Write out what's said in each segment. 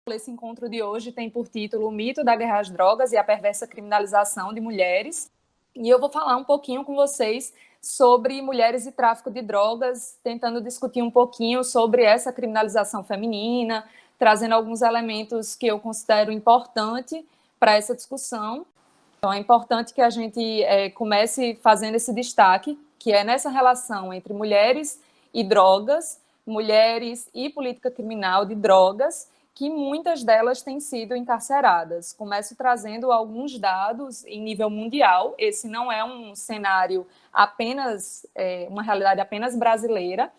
Esse encontro de hoje tem por título O Mito da Guerra às Drogas e a Perversa Criminalização de Mulheres. E eu vou falar um pouquinho com vocês sobre mulheres e tráfico de drogas, tentando discutir um pouquinho sobre essa criminalização feminina, trazendo alguns elementos que eu considero importante para essa discussão. Então, é importante que a gente comece fazendo esse destaque, que é nessa relação entre mulheres e drogas, mulheres e política criminal de drogas, que muitas delas têm sido encarceradas. Começo trazendo alguns dados em nível mundial. Esse não é um cenário apenas, uma realidade apenas brasileira.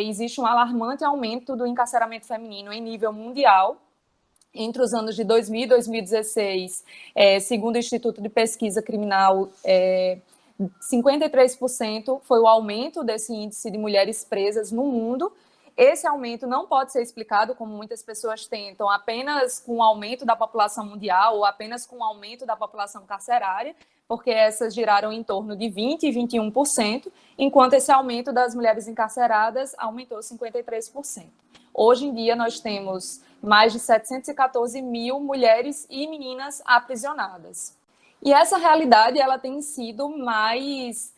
Existe um alarmante aumento do encarceramento feminino em nível mundial. Entre os anos de 2000 e 2016, segundo o Instituto de Pesquisa Criminal, 53% foi o aumento desse índice de mulheres presas no mundo. Esse aumento não pode ser explicado, como muitas pessoas tentam, apenas com o aumento da população mundial ou apenas com o aumento da população carcerária, porque essas giraram em torno de 20% e 21%, enquanto esse aumento das mulheres encarceradas aumentou 53%. Hoje em dia, nós temos mais de 714 mil mulheres e meninas aprisionadas. E essa realidade ela tem sido mais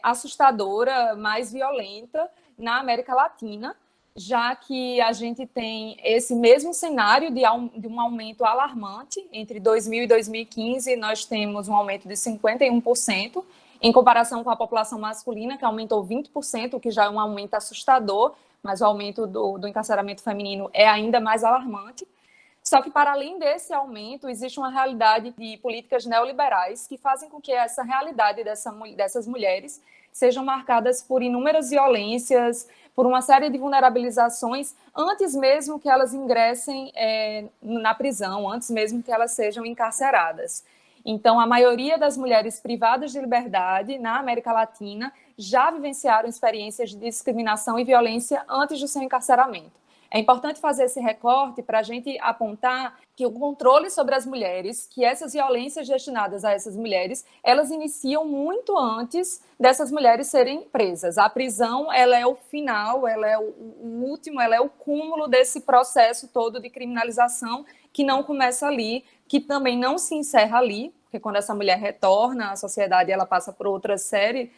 assustadora, mais violenta na América Latina, já que a gente tem esse mesmo cenário de um aumento alarmante. Entre 2000 e 2015, nós temos um aumento de 51%, em comparação com a população masculina, que aumentou 20%, o que já é um aumento assustador, mas o aumento do encarceramento feminino é ainda mais alarmante. Só que, para além desse aumento, existe uma realidade de políticas neoliberais que fazem com que essa realidade dessas mulheres sejam marcadas por inúmeras violências, por uma série de vulnerabilizações, antes mesmo que elas ingressem na prisão, antes mesmo que elas sejam encarceradas. Então, a maioria das mulheres privadas de liberdade na América Latina já vivenciaram experiências de discriminação e violência antes do seu encarceramento. É importante fazer esse recorte para a gente apontar que o controle sobre as mulheres, que essas violências destinadas a essas mulheres, elas iniciam muito antes dessas mulheres serem presas. A prisão, ela é o final, ela é o último, ela é o cúmulo desse processo todo de criminalização que não começa ali, que também não se encerra ali, porque quando essa mulher retorna à sociedade, ela passa por outra série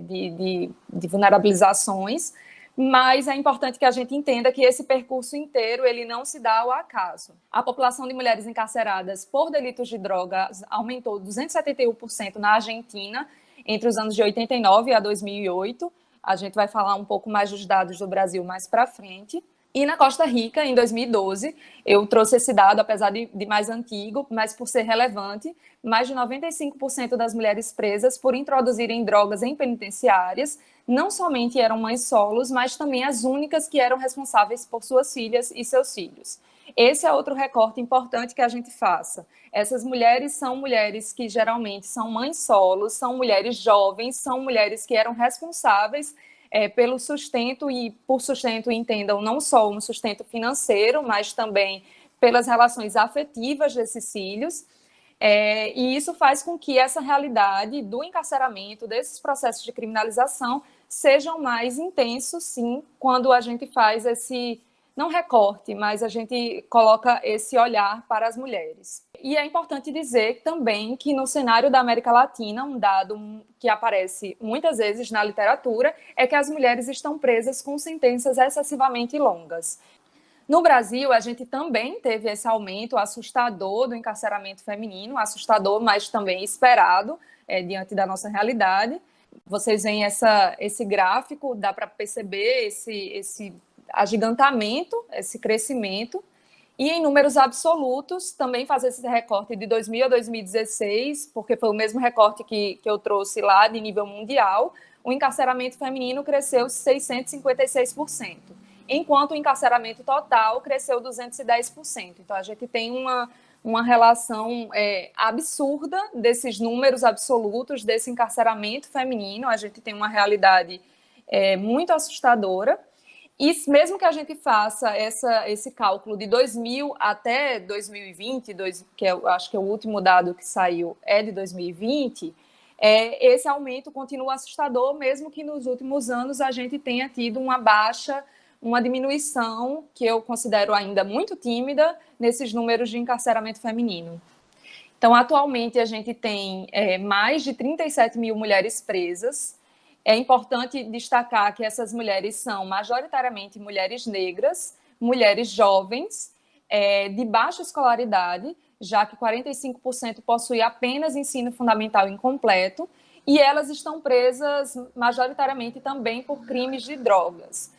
de vulnerabilizações. Mas é importante que a gente entenda que esse percurso inteiro ele não se dá ao acaso. A população de mulheres encarceradas por delitos de drogas aumentou 271% na Argentina entre os anos de 89 a 2008. A gente vai falar um pouco mais dos dados do Brasil mais para frente. E na Costa Rica, em 2012, eu trouxe esse dado, apesar de mais antigo, mas por ser relevante, mais de 95% das mulheres presas por introduzirem drogas em penitenciárias não somente eram mães solos, mas também as únicas que eram responsáveis por suas filhas e seus filhos. Esse é outro recorte importante que a gente faça. Essas mulheres são mulheres que geralmente são mães solos, são mulheres jovens, são mulheres que eram responsáveis pelo sustento, e por sustento entendam não só um sustento financeiro, mas também pelas relações afetivas desses filhos. E isso faz com que essa realidade do encarceramento, desses processos de criminalização, sejam mais intensos, sim, quando a gente faz esse, não recorte, mas a gente coloca esse olhar para as mulheres. E é importante dizer também que no cenário da América Latina, um dado que aparece muitas vezes na literatura é que as mulheres estão presas com sentenças excessivamente longas. No Brasil, a gente também teve esse aumento assustador do encarceramento feminino, assustador, mas também esperado, diante da nossa realidade. Vocês veem esse gráfico, dá para perceber esse agigantamento, esse crescimento. E em números absolutos, também fazer esse recorte de 2000 a 2016, porque foi o mesmo recorte que eu trouxe lá de nível mundial, o encarceramento feminino cresceu 656%, enquanto o encarceramento total cresceu 210%. Então, a gente tem uma relação absurda desses números absolutos, desse encarceramento feminino. A gente tem uma realidade muito assustadora. E mesmo que a gente faça esse cálculo de 2000 até 2020, que eu acho que é o último dado que saiu de 2020, esse aumento continua assustador, mesmo que nos últimos anos a gente tenha tido uma baixa uma diminuição que eu considero ainda muito tímida nesses números de encarceramento feminino. Então, atualmente, a gente tem mais de 37 mil mulheres presas. É importante destacar que essas mulheres são majoritariamente mulheres negras, mulheres jovens, de baixa escolaridade, já que 45% possuem apenas ensino fundamental incompleto, e elas estão presas majoritariamente também por crimes de drogas.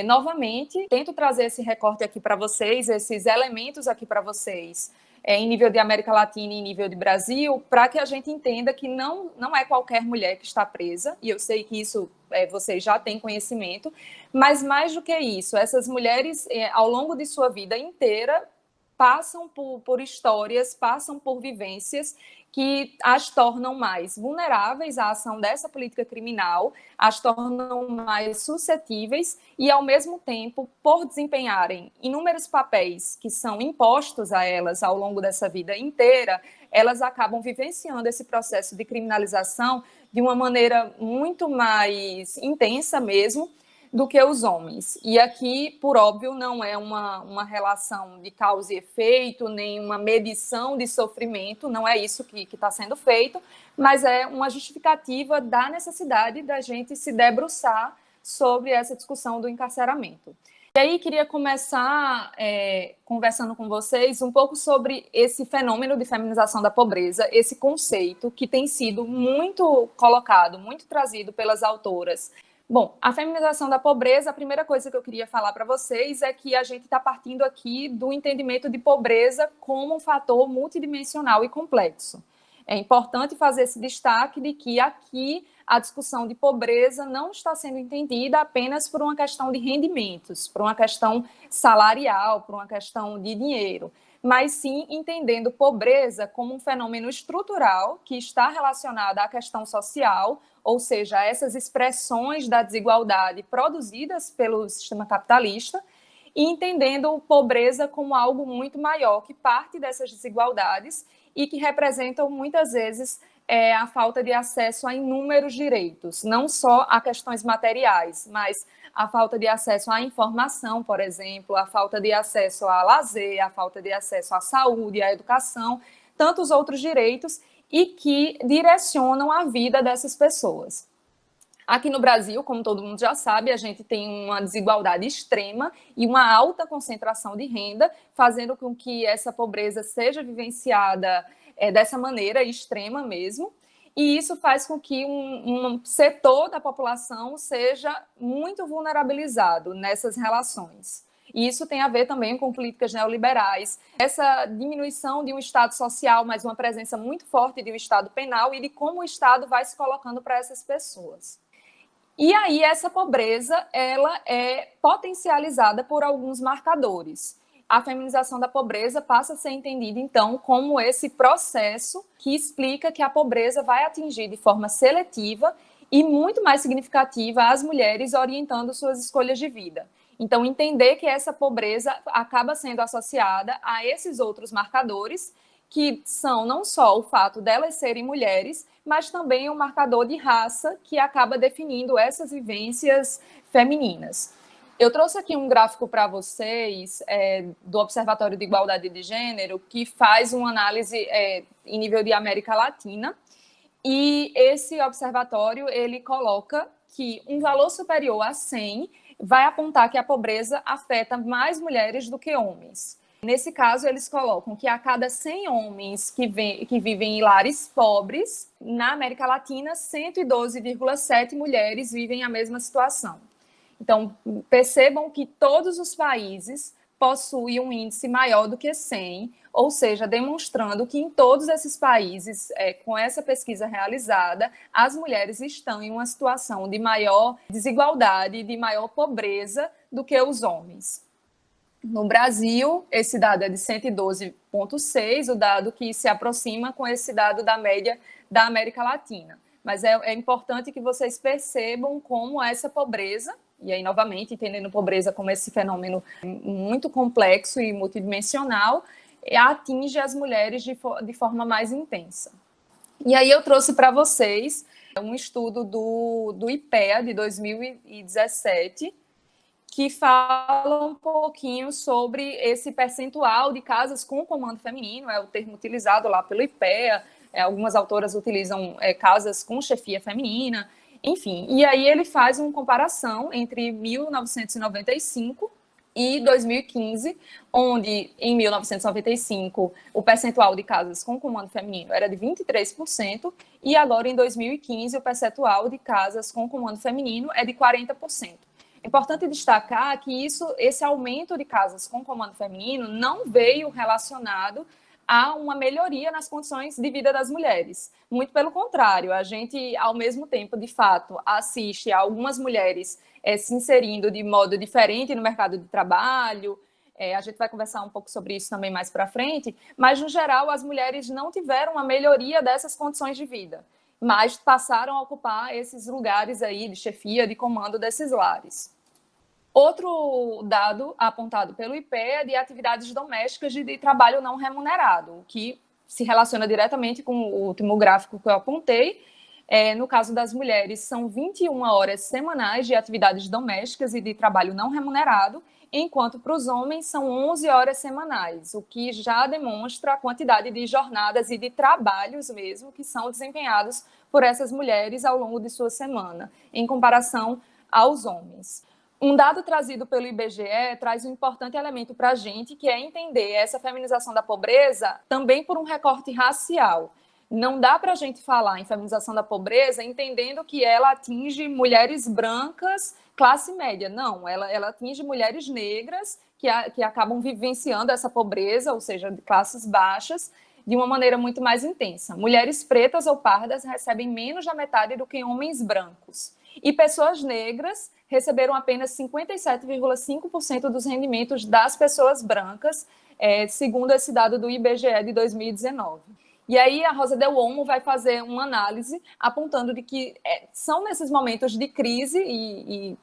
Novamente, tento trazer esse recorte aqui para vocês, esses elementos aqui para vocês, em nível de América Latina e em nível de Brasil, para que a gente entenda que não é qualquer mulher que está presa, e eu sei que isso vocês já têm conhecimento, mas mais do que isso, essas mulheres, ao longo de sua vida inteira, passam por histórias, passam por vivências que as tornam mais vulneráveis à ação dessa política criminal, as tornam mais suscetíveis e, ao mesmo tempo, por desempenharem inúmeros papéis que são impostos a elas ao longo dessa vida inteira, elas acabam vivenciando esse processo de criminalização de uma maneira muito mais intensa mesmo, do que os homens. E aqui, por óbvio, não é uma relação de causa e efeito, nem uma medição de sofrimento, não é isso que está sendo feito, mas é uma justificativa da necessidade da gente se debruçar sobre essa discussão do encarceramento. E aí, queria começar conversando com vocês um pouco sobre esse fenômeno de feminização da pobreza, esse conceito que tem sido muito colocado, muito trazido pelas autoras. Bom, a feminização da pobreza, a primeira coisa que eu queria falar para vocês é que a gente está partindo aqui do entendimento de pobreza como um fator multidimensional e complexo. É importante fazer esse destaque de que aqui a discussão de pobreza não está sendo entendida apenas por uma questão de rendimentos, por uma questão salarial, por uma questão de dinheiro, mas sim entendendo pobreza como um fenômeno estrutural que está relacionado à questão social, ou seja, essas expressões da desigualdade produzidas pelo sistema capitalista, e entendendo pobreza como algo muito maior, que parte dessas desigualdades e que representam muitas vezes a falta de acesso a inúmeros direitos, não só a questões materiais, mas a falta de acesso à informação, por exemplo, a falta de acesso a lazer, a falta de acesso à saúde, à educação, tantos outros direitos, e que direcionam a vida dessas pessoas. Aqui no Brasil, como todo mundo já sabe, a gente tem uma desigualdade extrema e uma alta concentração de renda, fazendo com que essa pobreza seja vivenciada dessa maneira extrema mesmo, e isso faz com que um setor da população seja muito vulnerabilizado nessas relações. E isso tem a ver também com políticas neoliberais, essa diminuição de um Estado social, mas uma presença muito forte de um Estado penal e de como o Estado vai se colocando para essas pessoas. E aí essa pobreza ela é potencializada por alguns marcadores. A feminização da pobreza passa a ser entendida, então, como esse processo que explica que a pobreza vai atingir de forma seletiva e muito mais significativa as mulheres orientando suas escolhas de vida. Então, entender que essa pobreza acaba sendo associada a esses outros marcadores, que são não só o fato delas serem mulheres, mas também um marcador de raça que acaba definindo essas vivências femininas. Eu trouxe aqui um gráfico para vocês do Observatório de Igualdade de Gênero, que faz uma análise em nível de América Latina, e esse observatório ele coloca que um valor superior a 100 vai apontar que a pobreza afeta mais mulheres do que homens. Nesse caso, eles colocam que a cada 100 homens que vivem em lares pobres, na América Latina, 112,7 mulheres vivem a mesma situação. Então, percebam que todos os países possuem um índice maior do que 100, ou seja, demonstrando que em todos esses países, com essa pesquisa realizada, as mulheres estão em uma situação de maior desigualdade, de maior pobreza do que os homens. No Brasil, esse dado é de 112,6, o dado que se aproxima com esse dado da média da América Latina. Mas é importante que vocês percebam como essa pobreza, e aí, novamente, entendendo pobreza como esse fenômeno muito complexo e multidimensional, atinge as mulheres de forma mais intensa. E aí eu trouxe para vocês um estudo do IPEA, de 2017, que fala um pouquinho sobre esse percentual de casas com comando feminino, é o termo utilizado lá pelo IPEA, algumas autoras utilizam casas com chefia feminina, enfim. E aí ele faz uma comparação entre 1995 e 2015, onde em 1995 o percentual de casas com comando feminino era de 23%, e agora em 2015 o percentual de casas com comando feminino é de 40%. É importante destacar que esse aumento de casas com comando feminino não veio relacionado a uma melhoria nas condições de vida das mulheres. Muito pelo contrário, a gente, ao mesmo tempo, de fato, assiste a algumas mulheres se inserindo de modo diferente no mercado de trabalho. A gente vai conversar um pouco sobre isso também mais para frente, mas, no geral, as mulheres não tiveram uma melhoria dessas condições de vida, mas passaram a ocupar esses lugares aí de chefia, de comando desses lares. Outro dado apontado pelo IPEA é de atividades domésticas de trabalho não remunerado, o que se relaciona diretamente com o último gráfico que eu apontei. No caso das mulheres, são 21 horas semanais de atividades domésticas e de trabalho não remunerado, enquanto para os homens são 11 horas semanais, o que já demonstra a quantidade de jornadas e de trabalhos mesmo que são desempenhados por essas mulheres ao longo de sua semana, em comparação aos homens. Um dado trazido pelo IBGE traz um importante elemento para a gente, que é entender essa feminização da pobreza também por um recorte racial. Não dá para a gente falar em feminização da pobreza entendendo que ela atinge mulheres brancas, classe média. Não, ela atinge mulheres negras que acabam vivenciando essa pobreza, ou seja, de classes baixas, de uma maneira muito mais intensa. Mulheres pretas ou pardas recebem menos da metade do que homens brancos. E pessoas negras receberam apenas 57,5% dos rendimentos das pessoas brancas, segundo esse dado do IBGE de 2019. E aí a Rosa Del Olmo vai fazer uma análise apontando de que são nesses momentos de crise e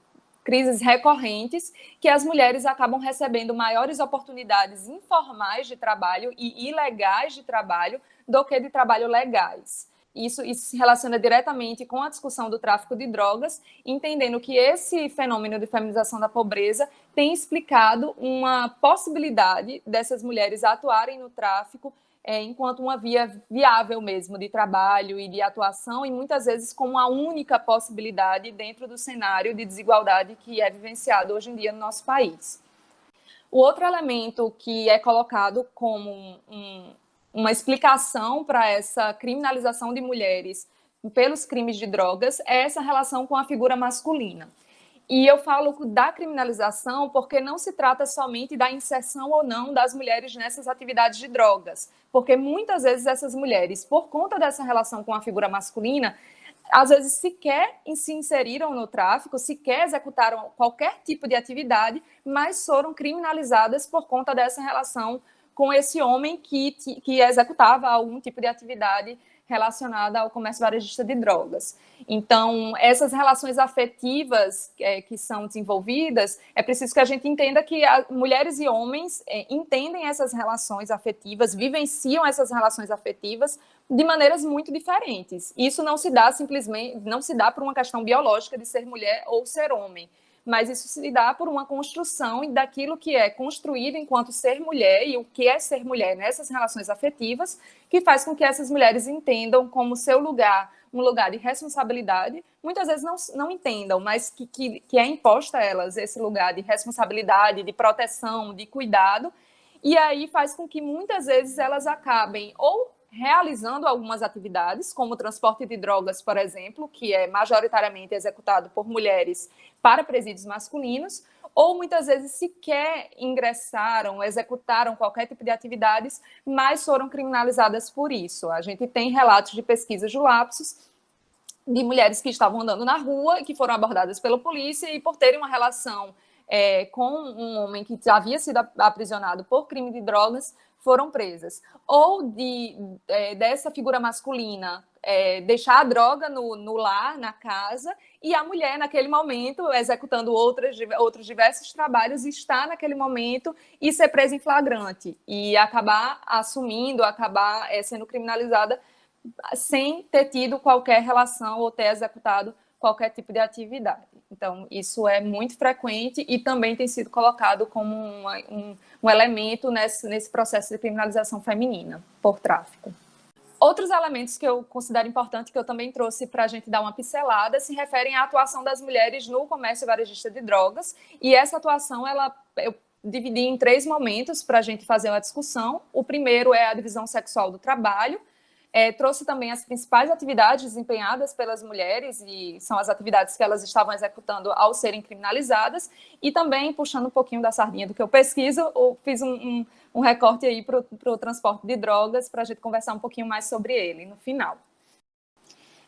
crises recorrentes que as mulheres acabam recebendo maiores oportunidades informais de trabalho e ilegais de trabalho do que de trabalho legais. Isso se relaciona diretamente com a discussão do tráfico de drogas, entendendo que esse fenômeno de feminização da pobreza tem explicado uma possibilidade dessas mulheres atuarem no tráfico enquanto uma via viável mesmo de trabalho e de atuação, e muitas vezes como a única possibilidade dentro do cenário de desigualdade que é vivenciado hoje em dia no nosso país. O outro elemento que é colocado como uma explicação para essa criminalização de mulheres pelos crimes de drogas é essa relação com a figura masculina. E eu falo da criminalização porque não se trata somente da inserção ou não das mulheres nessas atividades de drogas, porque muitas vezes essas mulheres, por conta dessa relação com a figura masculina, às vezes sequer se inseriram no tráfico, sequer executaram qualquer tipo de atividade, mas foram criminalizadas por conta dessa relação com esse homem que executava algum tipo de atividade relacionada ao comércio varejista de drogas. Então, essas relações afetivas que são desenvolvidas, é preciso que a gente entenda que mulheres e homens entendem essas relações afetivas, vivenciam essas relações afetivas de maneiras muito diferentes. Isso não se dá simplesmente, não se dá por uma questão biológica de ser mulher ou ser homem, mas isso se dá por uma construção daquilo que é construído enquanto ser mulher e o que é ser mulher nessas relações afetivas, que faz com que essas mulheres entendam como seu lugar, um lugar de responsabilidade, muitas vezes não entendam, mas que é imposta a elas esse lugar de responsabilidade, de proteção, de cuidado, e aí faz com que muitas vezes elas acabem ou realizando algumas atividades, como o transporte de drogas, por exemplo, que é majoritariamente executado por mulheres para presídios masculinos, ou muitas vezes sequer ingressaram, executaram qualquer tipo de atividades, mas foram criminalizadas por isso. A gente tem relatos de pesquisas de lapsos de mulheres que estavam andando na rua e que foram abordadas pela polícia e por terem uma relação com um homem que já havia sido aprisionado por crime de drogas, foram presas. Ou dessa figura masculina deixar a droga no lar, na casa, e a mulher, naquele momento, executando outros diversos trabalhos, estar naquele momento e ser presa em flagrante, e acabar assumindo, acabar sendo criminalizada sem ter tido qualquer relação ou ter executado qualquer tipo de atividade. Então, isso é muito frequente e também tem sido colocado como um elemento nesse processo de criminalização feminina por tráfico. Outros elementos que eu considero importante, que eu também trouxe para a gente dar uma pincelada, se referem à atuação das mulheres no comércio varejista de drogas. E essa atuação, eu dividi em 3 momentos para a gente fazer uma discussão. O primeiro é a divisão sexual do trabalho. Trouxe também as principais atividades desempenhadas pelas mulheres, e são as atividades que elas estavam executando ao serem criminalizadas, e também, puxando um pouquinho da sardinha do que eu pesquiso, eu fiz um recorte aí para o transporte de drogas, para a gente conversar um pouquinho mais sobre ele no final.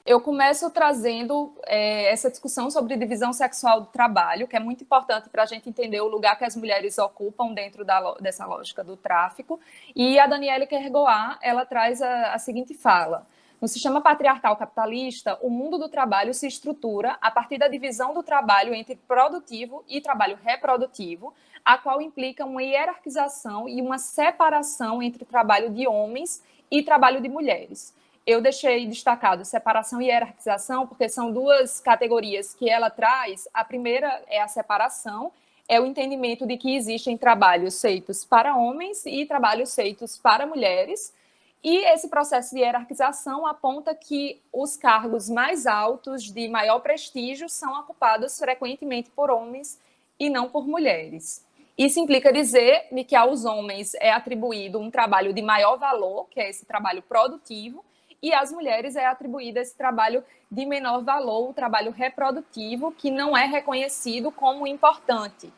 Eu começo trazendo essa discussão sobre divisão sexual do trabalho, que é muito importante para a gente entender o lugar que as mulheres ocupam dentro dessa lógica do tráfico. E a Danielle Kergoat, ela traz a seguinte fala: no sistema patriarcal capitalista, o mundo do trabalho se estrutura a partir da divisão do trabalho entre produtivo e trabalho reprodutivo, a qual implica uma hierarquização e uma separação entre trabalho de homens e trabalho de mulheres. Eu deixei destacado separação e hierarquização, porque são 2 categorias que ela traz. A primeira é a separação, é o entendimento de que existem trabalhos feitos para homens e trabalhos feitos para mulheres. E esse processo de hierarquização aponta que os cargos mais altos, de maior prestígio, são ocupados frequentemente por homens e não por mulheres. Isso implica dizer que aos homens é atribuído um trabalho de maior valor, que é esse trabalho produtivo, e às mulheres é atribuído esse trabalho de menor valor, o trabalho reprodutivo, que não é reconhecido como importante.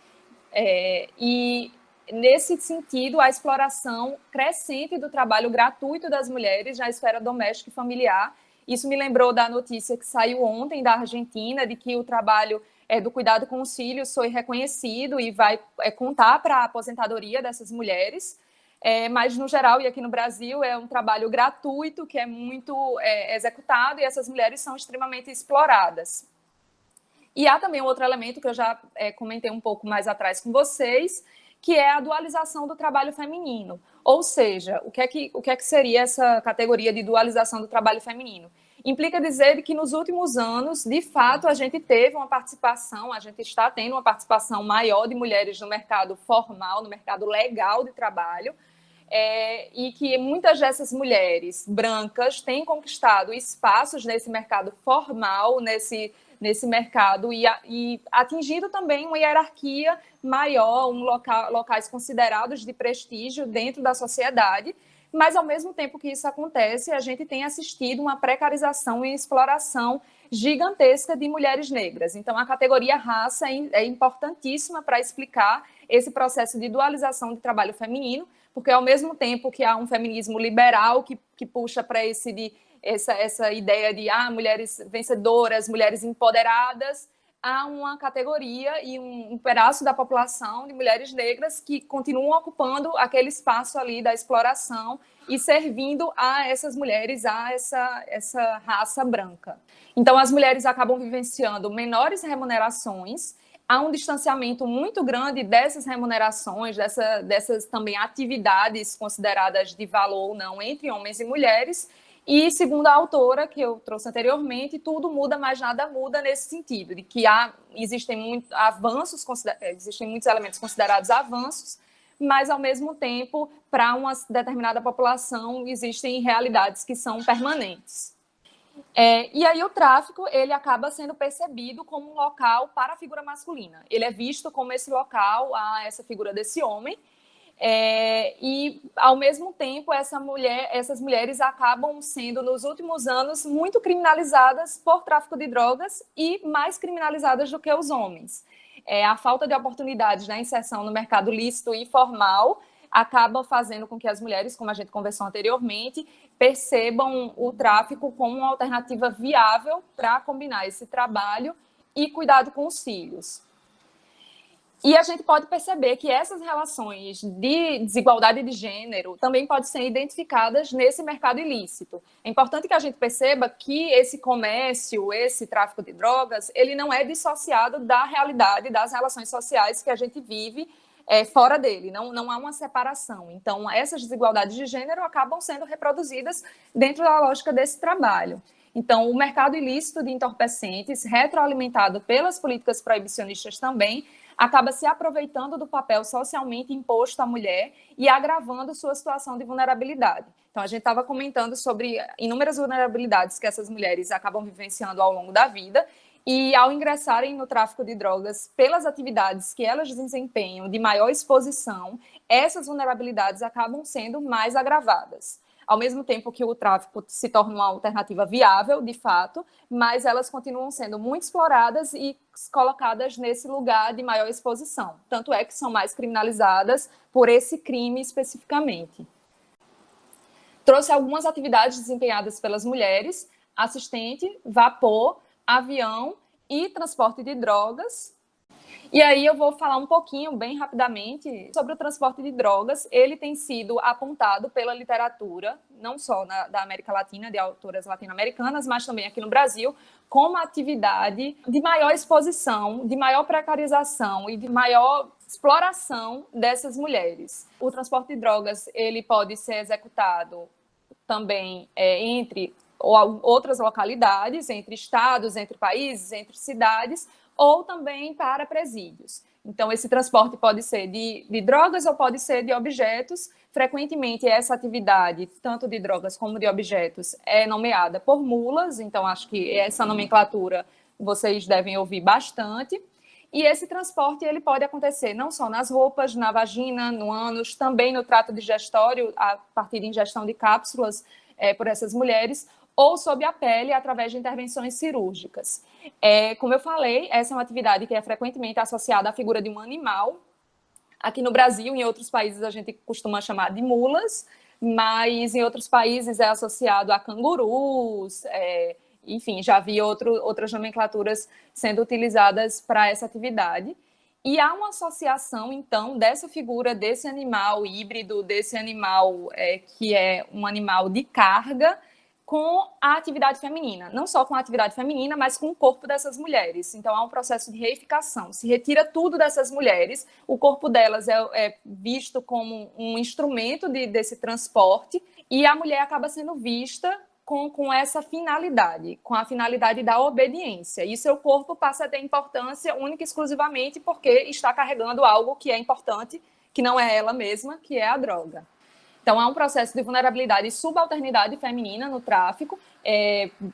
E, nesse sentido, a exploração crescente do trabalho gratuito das mulheres na esfera doméstica e familiar. Isso me lembrou da notícia que saiu ontem da Argentina, de que o trabalho do cuidado com os filhos foi reconhecido e vai contar para a aposentadoria dessas mulheres. Mas, no geral, e aqui no Brasil, é um trabalho gratuito que é muito executado e essas mulheres são extremamente exploradas. E há também um outro elemento que eu já comentei um pouco mais atrás com vocês, que é a dualização do trabalho feminino. Ou seja, o que é que seria essa categoria de dualização do trabalho feminino? Implica dizer que nos últimos anos, de fato, a gente teve uma participação, a gente está tendo uma participação maior de mulheres no mercado formal, no mercado legal de trabalho, e que muitas dessas mulheres brancas têm conquistado espaços nesse mercado formal, nesse mercado, e atingindo também uma hierarquia maior, locais considerados de prestígio dentro da sociedade. Mas, ao mesmo tempo que isso acontece, a gente tem assistido uma precarização e exploração gigantesca de mulheres negras. Então, a categoria raça é importantíssima para explicar esse processo de dualização de trabalho feminino, porque, ao mesmo tempo que há um feminismo liberal que puxa para essa ideia de mulheres vencedoras, mulheres empoderadas, há uma categoria e um pedaço da população de mulheres negras que continuam ocupando aquele espaço ali da exploração e servindo a essas mulheres, a essa raça branca. Então, as mulheres acabam vivenciando menores remunerações, há um distanciamento muito grande dessas remunerações, dessas também atividades consideradas de valor ou não entre homens e mulheres. E, segundo a autora, que eu trouxe anteriormente, tudo muda, mas nada muda nesse sentido, de que existem muitos elementos considerados avanços, mas, ao mesmo tempo, para uma determinada população, existem realidades que são permanentes. E aí o tráfico ele acaba sendo percebido como um local para a figura masculina. Ele é visto como esse local, essa figura desse homem, e, ao mesmo tempo, essas mulheres acabam sendo, nos últimos anos, muito criminalizadas por tráfico de drogas e mais criminalizadas do que os homens. A falta de oportunidades na inserção no mercado lícito e formal acaba fazendo com que as mulheres, como a gente conversou anteriormente, percebam o tráfico como uma alternativa viável para combinar esse trabalho e cuidado com os filhos. E a gente pode perceber que essas relações de desigualdade de gênero também podem ser identificadas nesse mercado ilícito. É importante que a gente perceba que esse comércio, esse tráfico de drogas, ele não é dissociado da realidade das relações sociais que a gente vive fora dele, não há uma separação. Então, essas desigualdades de gênero acabam sendo reproduzidas dentro da lógica desse trabalho. Então, o mercado ilícito de entorpecentes, retroalimentado pelas políticas proibicionistas também, acaba se aproveitando do papel socialmente imposto à mulher e agravando sua situação de vulnerabilidade. Então, a gente estava comentando sobre inúmeras vulnerabilidades que essas mulheres acabam vivenciando ao longo da vida, e ao ingressarem no tráfico de drogas pelas atividades que elas desempenham de maior exposição, essas vulnerabilidades acabam sendo mais agravadas. Ao mesmo tempo que o tráfico se torna uma alternativa viável, de fato, mas elas continuam sendo muito exploradas e colocadas nesse lugar de maior exposição. Tanto é que são mais criminalizadas por esse crime especificamente. Trouxe algumas atividades desempenhadas pelas mulheres: assistente, vapor, avião e transporte de drogas. E aí eu vou falar um pouquinho, bem rapidamente, sobre o transporte de drogas. Ele tem sido apontado pela literatura, não só da América Latina, de autoras latino-americanas, mas também aqui no Brasil, como atividade de maior exposição, de maior precarização e de maior exploração dessas mulheres. O transporte de drogas, ele pode ser executado também entre outras localidades, entre estados, entre países, entre cidades, ou também para presídios. Então, esse transporte pode ser de drogas ou pode ser de objetos. Frequentemente, essa atividade, tanto de drogas como de objetos, é nomeada por mulas, então acho que essa nomenclatura vocês devem ouvir bastante. E esse transporte ele pode acontecer não só nas roupas, na vagina, no ânus, também no trato digestório, a partir de ingestão de cápsulas por essas mulheres, ou sob a pele, através de intervenções cirúrgicas. Como eu falei, essa é uma atividade que é frequentemente associada à figura de um animal. Aqui no Brasil, em outros países, a gente costuma chamar de mulas, mas em outros países é associado a cangurus, enfim, já vi outras nomenclaturas sendo utilizadas para essa atividade. E há uma associação, então, dessa figura, desse animal híbrido, desse animal que é um animal de carga, com a atividade feminina. Não só com a atividade feminina, mas com o corpo dessas mulheres. Então, há um processo de reificação. Se retira tudo dessas mulheres, o corpo delas é visto como um instrumento desse transporte, e a mulher acaba sendo vista com essa finalidade, com a finalidade da obediência. E seu corpo passa a ter importância única e exclusivamente porque está carregando algo que é importante, que não é ela mesma, que é a droga. Então, há um processo de vulnerabilidade e subalternidade feminina no tráfico,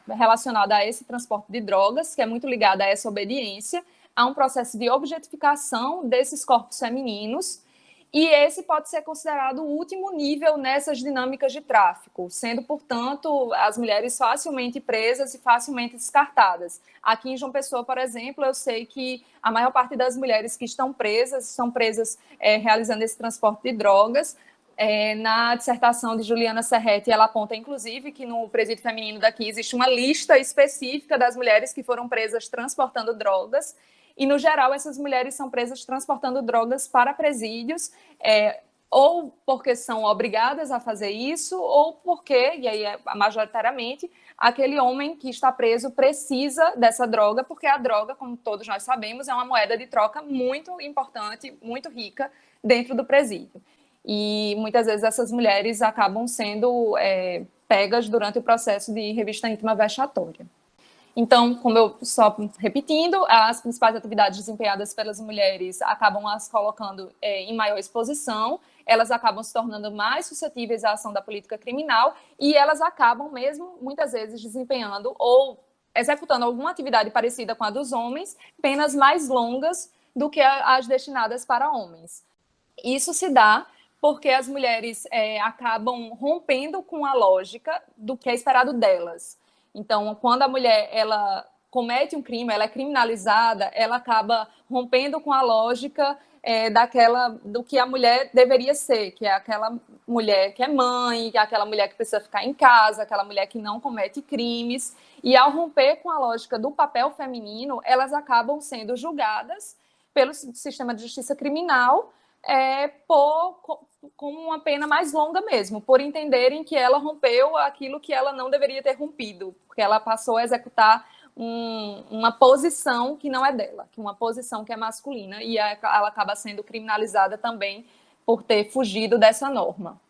relacionado a esse transporte de drogas, que é muito ligado a essa obediência. Há um processo de objetificação desses corpos femininos, e esse pode ser considerado o último nível nessas dinâmicas de tráfico, sendo, portanto, as mulheres facilmente presas e facilmente descartadas. Aqui em João Pessoa, por exemplo, eu sei que a maior parte das mulheres que estão presas realizando esse transporte de drogas. Na dissertação de Juliana Serretti, ela aponta, inclusive, que no presídio feminino daqui existe uma lista específica das mulheres que foram presas transportando drogas, e, no geral, essas mulheres são presas transportando drogas para presídios, ou porque são obrigadas a fazer isso, ou porque, e aí majoritariamente, aquele homem que está preso precisa dessa droga, porque a droga, como todos nós sabemos, é uma moeda de troca muito importante, muito rica dentro do presídio. E muitas vezes essas mulheres acabam sendo pegas durante o processo de revista íntima vexatória. Então, como eu só repetindo, as principais atividades desempenhadas pelas mulheres acabam as colocando em maior exposição, elas acabam se tornando mais suscetíveis à ação da política criminal e elas acabam mesmo, muitas vezes, desempenhando ou executando alguma atividade parecida com a dos homens, penas mais longas do que as destinadas para homens. Isso se dá porque as mulheres acabam rompendo com a lógica do que é esperado delas. Então, quando a mulher ela comete um crime, ela é criminalizada, ela acaba rompendo com a lógica do que a mulher deveria ser, que é aquela mulher que é mãe, que é aquela mulher que precisa ficar em casa, aquela mulher que não comete crimes. E ao romper com a lógica do papel feminino, elas acabam sendo julgadas pelo sistema de justiça criminal com uma pena mais longa mesmo, por entenderem que ela rompeu aquilo que ela não deveria ter rompido, porque ela passou a executar uma posição que não é dela, uma posição que é masculina, e ela acaba sendo criminalizada também por ter fugido dessa norma.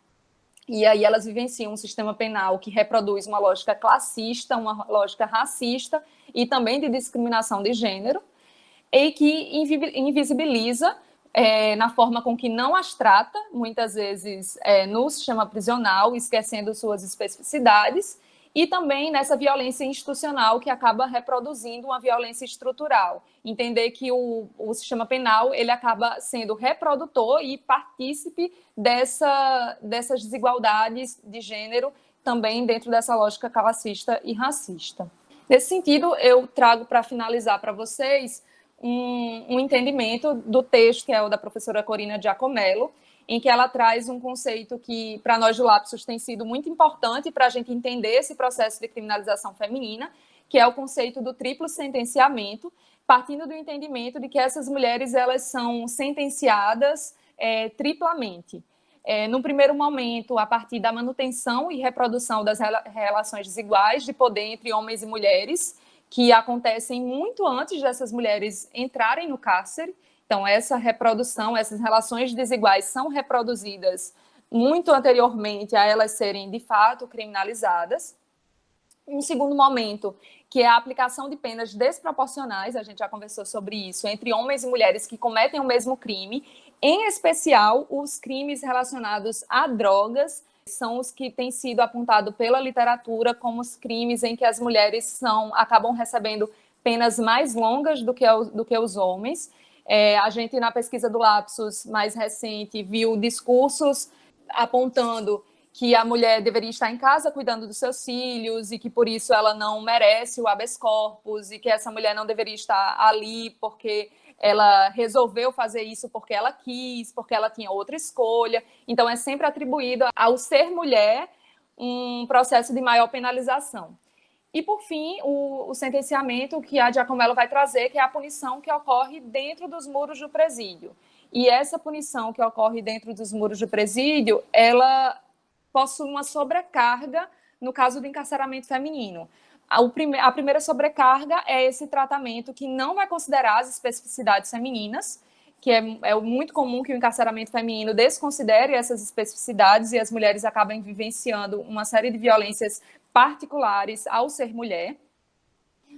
e aí elas vivenciam um sistema penal que reproduz uma lógica classista, uma lógica racista e também de discriminação de gênero, e que invisibiliza na forma com que não as trata, muitas vezes no sistema prisional, esquecendo suas especificidades, e também nessa violência institucional que acaba reproduzindo uma violência estrutural. Entender que o sistema penal ele acaba sendo reprodutor e partícipe dessas desigualdades de gênero também dentro dessa lógica classista e racista. Nesse sentido, eu trago para finalizar para vocês um entendimento do texto, que é o da professora Corina Giacomello, em que ela traz um conceito que, para nós do Lapsus, tem sido muito importante para a gente entender esse processo de criminalização feminina, que é o conceito do triplo sentenciamento, partindo do entendimento de que essas mulheres elas são sentenciadas triplamente. No primeiro momento, a partir da manutenção e reprodução das relações desiguais de poder entre homens e mulheres, que acontecem muito antes dessas mulheres entrarem no cárcere. Então, essa reprodução, essas relações desiguais são reproduzidas muito anteriormente a elas serem, de fato, criminalizadas. Um segundo momento, que é a aplicação de penas desproporcionais, a gente já conversou sobre isso, entre homens e mulheres que cometem o mesmo crime, em especial os crimes relacionados a drogas, são os que têm sido apontados pela literatura como os crimes em que as mulheres acabam recebendo penas mais longas do que os homens. A gente, na pesquisa do Lapsus mais recente, viu discursos apontando que a mulher deveria estar em casa cuidando dos seus filhos e que, por isso, ela não merece o habeas corpus e que essa mulher não deveria estar ali porque ela resolveu fazer isso porque ela quis, porque ela tinha outra escolha. Então, é sempre atribuído ao ser mulher um processo de maior penalização. E, por fim, o sentenciamento que a Giacomello vai trazer, que é a punição que ocorre dentro dos muros do presídio. E essa punição que ocorre dentro dos muros do presídio, ela possui uma sobrecarga no caso do encarceramento feminino. A primeira sobrecarga é esse tratamento que não vai considerar as especificidades femininas, que é muito comum que o encarceramento feminino desconsidere essas especificidades e as mulheres acabem vivenciando uma série de violências particulares ao ser mulher.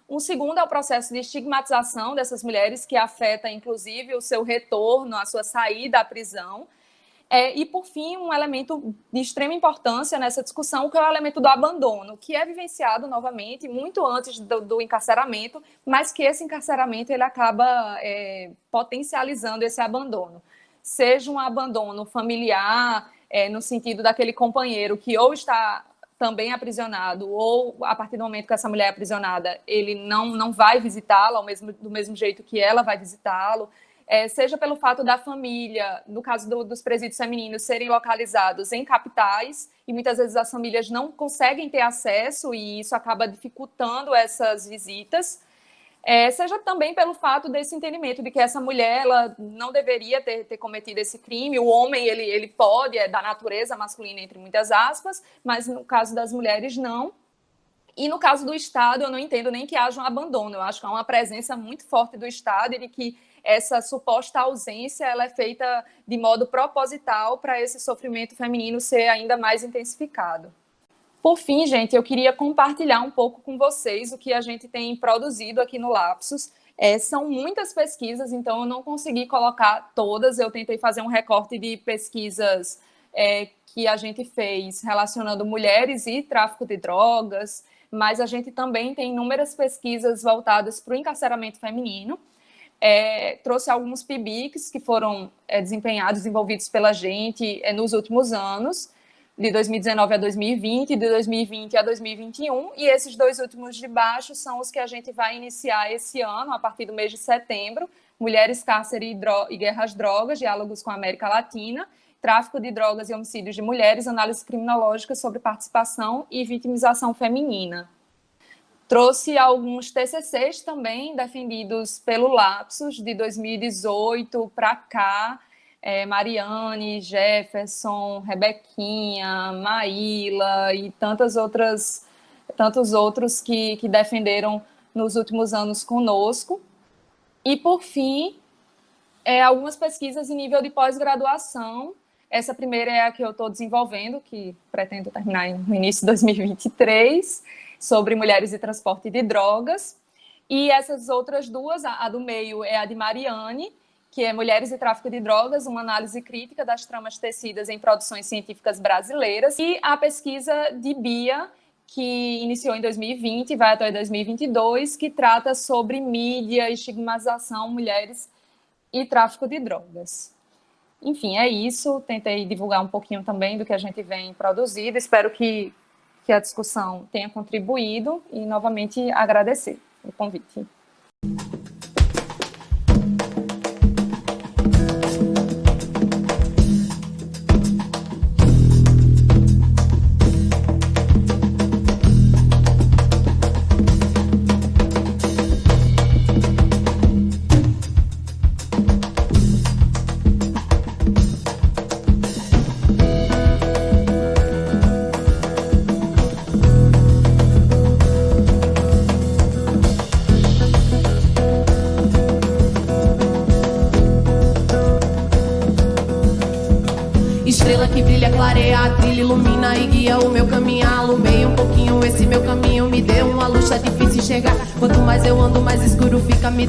Um segundo é o processo de estigmatização dessas mulheres, que afeta, inclusive, o seu retorno, a sua saída da prisão. E, por fim, um elemento de extrema importância nessa discussão, que é o elemento do abandono, que é vivenciado, novamente, muito antes do encarceramento, mas que esse encarceramento ele acaba potencializando esse abandono. Seja um abandono familiar, no sentido daquele companheiro que ou está também aprisionado, ou a partir do momento que essa mulher é aprisionada, ele não vai visitá-la do mesmo jeito que ela vai visitá-lo, seja pelo fato da família, no caso dos presídios femininos, serem localizados em capitais, e muitas vezes as famílias não conseguem ter acesso, e isso acaba dificultando essas visitas, seja também pelo fato desse entendimento de que essa mulher ela não deveria ter cometido esse crime, o homem ele pode, da natureza masculina, entre muitas aspas, mas no caso das mulheres não. E no caso do Estado, eu não entendo nem que haja um abandono, eu acho que há uma presença muito forte do Estado e de que essa suposta ausência ela é feita de modo proposital para esse sofrimento feminino ser ainda mais intensificado. Por fim, gente, eu queria compartilhar um pouco com vocês o que a gente tem produzido aqui no Lapsus. São muitas pesquisas, então eu não consegui colocar todas, eu tentei fazer um recorte de pesquisas que a gente fez relacionando mulheres e tráfico de drogas, mas a gente também tem inúmeras pesquisas voltadas para o encarceramento feminino. Trouxe alguns PIBICs que foram desenvolvidos pela gente nos últimos anos, de 2019 a 2020, de 2020 a 2021, e esses dois últimos de baixo são os que a gente vai iniciar esse ano, a partir do mês de setembro: Mulheres, Cárcere e Guerra às Drogas, Diálogos com a América Latina, Tráfico de Drogas e Homicídios de Mulheres, Análise Criminológica sobre Participação e Vitimização Feminina. Trouxe alguns TCCs também defendidos pelo Lapsus, de 2018 para cá, Mariane, Jefferson, Rebequinha, Maíla e tantos outros que defenderam nos últimos anos conosco. E, por fim, algumas pesquisas em nível de pós-graduação, Essa primeira é a que eu estou desenvolvendo, que pretendo terminar no início de 2023, sobre mulheres e transporte de drogas. E essas outras duas, a do meio é a de Mariane, que é Mulheres e Tráfico de Drogas, uma análise crítica das tramas tecidas em produções científicas brasileiras. E a pesquisa de Bia, que iniciou em 2020 e vai até 2022, que trata sobre mídia, estigmatização, mulheres e tráfico de drogas. Enfim, é isso. Tentei divulgar um pouquinho também do que a gente vem produzindo. Espero que a discussão tenha contribuído e, novamente, agradecer o convite. Estrela que brilha, clareia a trilha, ilumina e guia o meu caminho. Alumei um pouquinho esse meu caminho, me deu uma luz, tá difícil enxergar. Quanto mais eu ando, mais escuro fica, me